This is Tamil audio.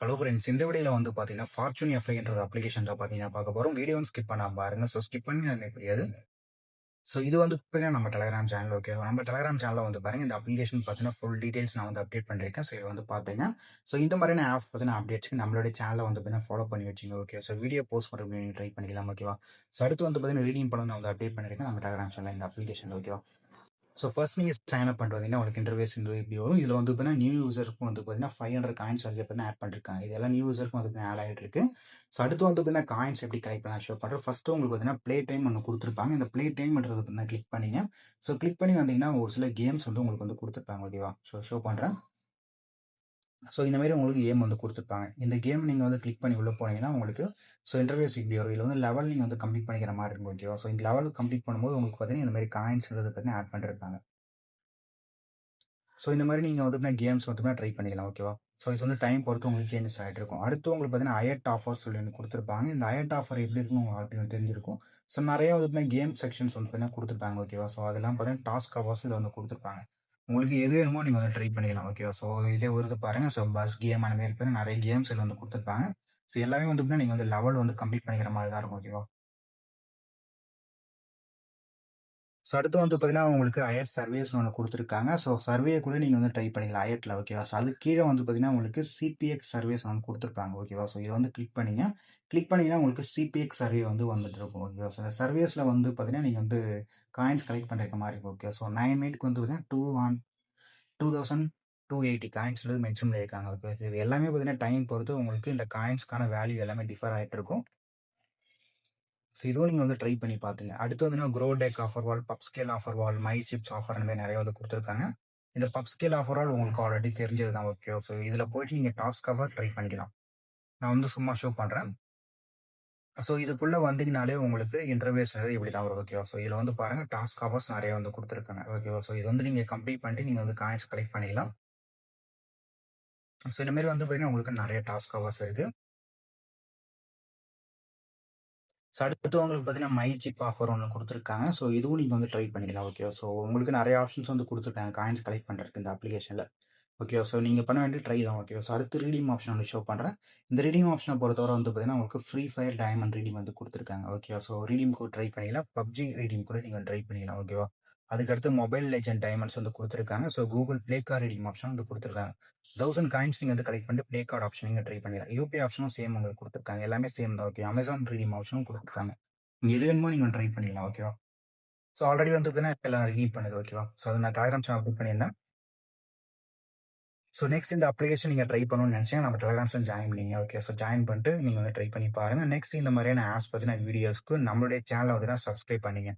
ஹலோ ஃப்ரெண்ட்ஸ், இந்த வீடியோல வந்து பார்த்தீங்கன்னா, ஃபார்ச்சூன் எஃப்ஐ என்ற ஒரு அப்ளிகேஷன் தான் பார்த்தீங்கன்னா பார்க்க போறோம். வீடியோவும் ஸ்கிப் பண்ணாம பாருங்க. ஸோ ஸ்கிப் பண்ணி எனக்கு புரியாது. ஸோ இது வந்து பார்த்தீங்கன்னா நம்ம டெலகிராம் சேனல் ஓகேவா? நம்ம டெலகிராம் சேனல்ல வந்து பாருங்க, இந்த அப்ளிகேஷன் பார்த்தீங்கன்னா ஃபுல் டீடைல்ஸ் நான் வந்து அப்டேட் பண்ணியிருக்கேன். ஸோ இத வந்து பார்த்துங்க. ஸோ இந்த மாதிரியான ஆப்ஸ் பார்த்தீங்கன்னா அப்டேட்ஸ்க்கு நம்மளுடைய சேனலை வந்து பார்த்தீங்கன்னா ஃபாலோ பண்ணி வச்சுங்க. ஓகே. ஸோ வீடியோ போஸ்ட் பண்ணுறதுக்கு நீங்க ட்ரை பண்ணிக்கலாம். ஓகேவா? ஸோ அடுத்து வந்து பார்த்தீங்கன்னா ரீடிங் பண்ண நான் வந்து அப்டேட் பண்ணியிருக்கேன் நம்ம டெலகிராம் சேனல்ல இந்த அப்ளிகேஷன் ஓகேவா? ஸோ ஃபர்ஸ்ட் நீங்கள் சைன் அப் பண்ணிட்டு வந்தீங்கன்னா உங்களுக்கு இன்டர்வேஸ் இப்படி வரும். இதில் வந்து பார்த்தீங்கன்னா நியூ யூசருக்கும் வந்து பார்த்தீங்கன்னா 500 காயின்ஸ் வந்து பார்த்தீங்கன்னா ஆட் பண்ணிருக்காங்க. இதெல்லாம் நியூ யூசருக்கும் வந்து ஆட் ஆகிட்டு இருக்கு. ஸோ அடுத்து வந்து பார்த்தீங்கன்னா காயின்ஸ் எப்படி கலெக்ட் பண்ண ஷோ பண்ணுறோம். ஃபர்ஸ்ட்டு உங்களுக்கு பார்த்தீங்கன்னா ப்ளே டைம் ஒன்று கொடுத்துருப்பாங்க. இந்த ப்ளே டைம்ன்றது பார்த்தீங்கன்னா கிளிக் பண்ணிங்க. ஸோ கிளிக் பண்ணி வந்தீங்கன்னா ஒரு சில கேம்ஸ் வந்து உங்களுக்கு வந்து கொடுத்துருப்பாங்க. ஓகேவா? ஷோ பண்ணுறேன். ஸோ இந்த மாதிரி உங்களுக்கு கேம் வந்து கொடுத்துருப்பாங்க. இந்த கேம் நீங்கள் வந்து கிளிக் பண்ணி உள்ளே போனீங்கன்னா உங்களுக்கு ஸோ இன்டர்வேஸ் இப்படி வரும். இதில் வந்து லெவல் நீங்கள் வந்து கம்ப்ளீட் பண்ணிக்கிற மாதிரி இருக்கும். ஓகேவா? ஸோ இந்த லெவல் கம்ப்ளீட் பண்ணும்போது உங்களுக்கு பார்த்தீங்கன்னா இந்த மாதிரி காயின்ஸ் பார்த்தீங்கன்னா ஆட் பண்ணிருப்பாங்க. ஸோ இந்த மாதிரி நீங்கள் வந்து கேம்ஸ் வந்து ட்ரை பண்ணிக்கலாம். ஓகேவா? ஸோ இது வந்து டைம் பொறுத்து உங்களுக்கு சேஞ்சஸ் ஆகிட்டு இருக்கும். அடுத்து உங்களுக்கு பார்த்தீங்கன்னா அயட் ஆஃபர் சொல்லி ஒன்று கொடுத்துருப்பாங்க. இந்த அயட் ஆஃபர் எப்படி இருக்கும் அப்படின்னு தெரிஞ்சிருக்கும். ஸோ நிறைய வந்து கேம் செக்ஷன்ஸ் வந்து பார்த்தீங்கன்னா கொடுத்துருப்பாங்க. ஓகேவா? ஸோ அதெல்லாம் பார்த்தீங்கன்னா டாஸ்க் ஹவர்ஸ் இதில் வந்து கொடுத்துருப்பாங்க. உங்களுக்கு எது வேணுமோ நீங்கள் வந்து ட்ரை பண்ணிக்கலாம். ஓகேவா? ஸோ இதே ஒரு பாருங்கள். ஸோ பஸ் கேம் அந்த மாதிரி பேர் நிறைய கேம்ஸ் இதில் வந்து கொடுத்துருப்பாங்க. ஸோ எல்லாமே வந்து நீங்கள் வந்து லெவல் வந்து கம்ப்ளீட் பண்ணிக்கிற மாதிரி தான் இருக்கும். ஓகேவா? ஸோ அடுத்து வந்து பார்த்தீங்கன்னா, உங்களுக்கு அயட் சர்வேஸ்னு ஒண்ணு குடுத்துருக்காங்க. ஸோ சர்வே கூட நீங்க வந்து ட்ரை பண்ணிக்கலாம் அயட்ல. ஓகேவா? ஸோ அதுக்கு கீழ வந்து பார்த்தீங்கன்னா, உங்களுக்கு சிபிஎக்ஸ் சர்வேஸ் ஒண்ணு குடுத்துருப்பாங்க. ஓகேவா? ஸோ இத வந்து கிளிக் பண்ணீங்க. கிளிக் பண்ணீங்கன்னா, உங்களுக்கு சிபிஎக்ஸ் சர்வே வந்து வந்துட்டு இருக்கும். ஓகேவா? ஸோ இந்த சர்வேஸ்ல வந்து பார்த்தீங்கன்னா, நீங்க வந்து காயின்ஸ் கலெக்ட் பண்ற மாரி இருக்கும். ஓகே. ஸோ 9 மினிட்க்கு வந்து பார்த்தீங்கன்னா, 2280 காயின்ஸ் வந்து மென்ஷன் பண்ணியிருக்காங்க. ஓகே. இது எல்லாமே பார்த்தீங்கன்னா, டைம் பொறுத்து உங்களுக்கு இந்த காயின்ஸ்க்கான வேல்யூ எல்லாமே டிஃபர் ஆயிட்டு இருக்கும். ஸோ இதுவும் நீங்கள் வந்து ட்ரை பண்ணி பார்த்துங்க. அடுத்து வந்து grow tech offer wall, pub scale offer wall, my chips offer அந்த மாதிரி நிறைய வந்து கொடுத்துருக்காங்க. இந்த பப் ஸ்கேல் ஆஃபர் வால் உங்களுக்கு ஆல்ரெடி தெரிஞ்சது தான். ஓகே. ஸோ இதில் போயிட்டு நீங்கள் டாஸ்க்காக ட்ரை பண்ணிக்கலாம். நான் வந்து சும்மா ஷோ பண்ணுறேன். ஸோ இதுக்குள்ளே வந்தீங்கனாலே உங்களுக்கு இன்டர்வேஸ் இப்படி தான் வரும். ஓகேவா? ஸோ இதில் வந்து பாருங்கள் டாஸ்க் ஹவர்ஸ் நிறைய வந்து கொடுத்துருக்காங்க. ஓகேவா? ஸோ இது வந்து நீங்கள் கம்ப்ளீட் பண்ணிட்டு நீங்கள் வந்து காயின்ஸ் கலெக்ட் பண்ணிக்கலாம். ஸோ இந்த மாதிரி வந்து பார்த்தீங்கன்னா உங்களுக்கு நிறைய டாஸ்க் ஹவர்ஸ் இருக்குது. ஸோ அடுத்து உங்களுக்கு பார்த்தீங்கன்னா மை சிப் ஆஃபர் ஒன்று கொடுத்துருக்காங்க. ஸோ இதுவும் நீங்கள் வந்து ட்ரை பண்ணிக்கலாம். ஓகே. ஸோ உங்களுக்கு நிறைய ஆப்ஷன்ஸ் வந்து கொடுத்துருக்காங்க காயின்ஸ் கலெக்ட் பண்ணுறதுக்கு இந்த அப்ளிகேஷனில். ஓகே. ஸோ நீங்கள் பண்ண வேண்டிய ட்ரை தான். ஓகே. ஸோ அடுத்து ரீடீம் ஆப்ஷன் வந்து ஷோ பண்ணுறேன். இந்த ரீடீம் ஆப்ஷனை பொறுத்தவரை வந்து பார்த்தீங்கன்னா உங்களுக்கு ஃப்ரீ ஃபயர் டைமண்ட் ரீடீம் வந்து கொடுத்துருக்காங்க. ஓகே. ஸோ ரீடீம் கூட ட்ரை பண்ணிக்கலாம். பப்ஜி ரீடீம் கூட நீங்கள் ட்ரை பண்ணிக்கலாம். ஓகேவா? அதுக்கடுத்து மொபைல் லெஜண்ட் டைமண்ட்ஸ் வந்து கொடுத்துருக்காங்க. So Google play card redeem option வந்து கொடுத்துருக்காங்க. 1000 காயின்ஸ் நீங்கள் வந்து கலெக்ட் பண்ணிட்டு ப்ளே கார்டு ஆப்ஷன் நீங்கள் ட்ரை பண்ணிக்கலாம். யூபிஐ ஆப்ஷனும் சேம் உங்களுக்கு கொடுத்துருக்காங்க. எல்லாமே சேம் தான். ஓகே. அமேசான் ரீடீம் ஆப்ஷனும் கொடுத்துருக்காங்க. நீங்க எது வேணுமோ நீங்க ட்ரை பண்ணிக்கலாம். ஓகேவா? ஸோ ஆல்ரெடி வந்து பார்த்தீங்கன்னா எல்லாம் ரிலீவ் பண்ணுது. ஓகேவா? ஸோ அது நான் டெலகிராம் சேனல் அப்டேட் பண்ணியிருந்தேன். ஸோ நெக்ஸ்ட் இந்த அப்ளிகேஷன் நீங்க ட்ரை பண்ணணும்னு நினைச்சீங்கன்னா நம்ம டெலகிராம் சேனல் ஜாயின் பண்ணீங்க. ஓகே. ஸோ ஜாயின் பண்ணிட்டு நீங்க வந்து ட்ரை பண்ணி பாருங்க. நெக்ஸ்ட் இந்த மாதிரியான ஆப்ஸ் பத்தின வீடியோஸ்க்கு நம்மளுடைய சேனலை வந்து சப்ஸ்கிரைப் பண்ணீங்க.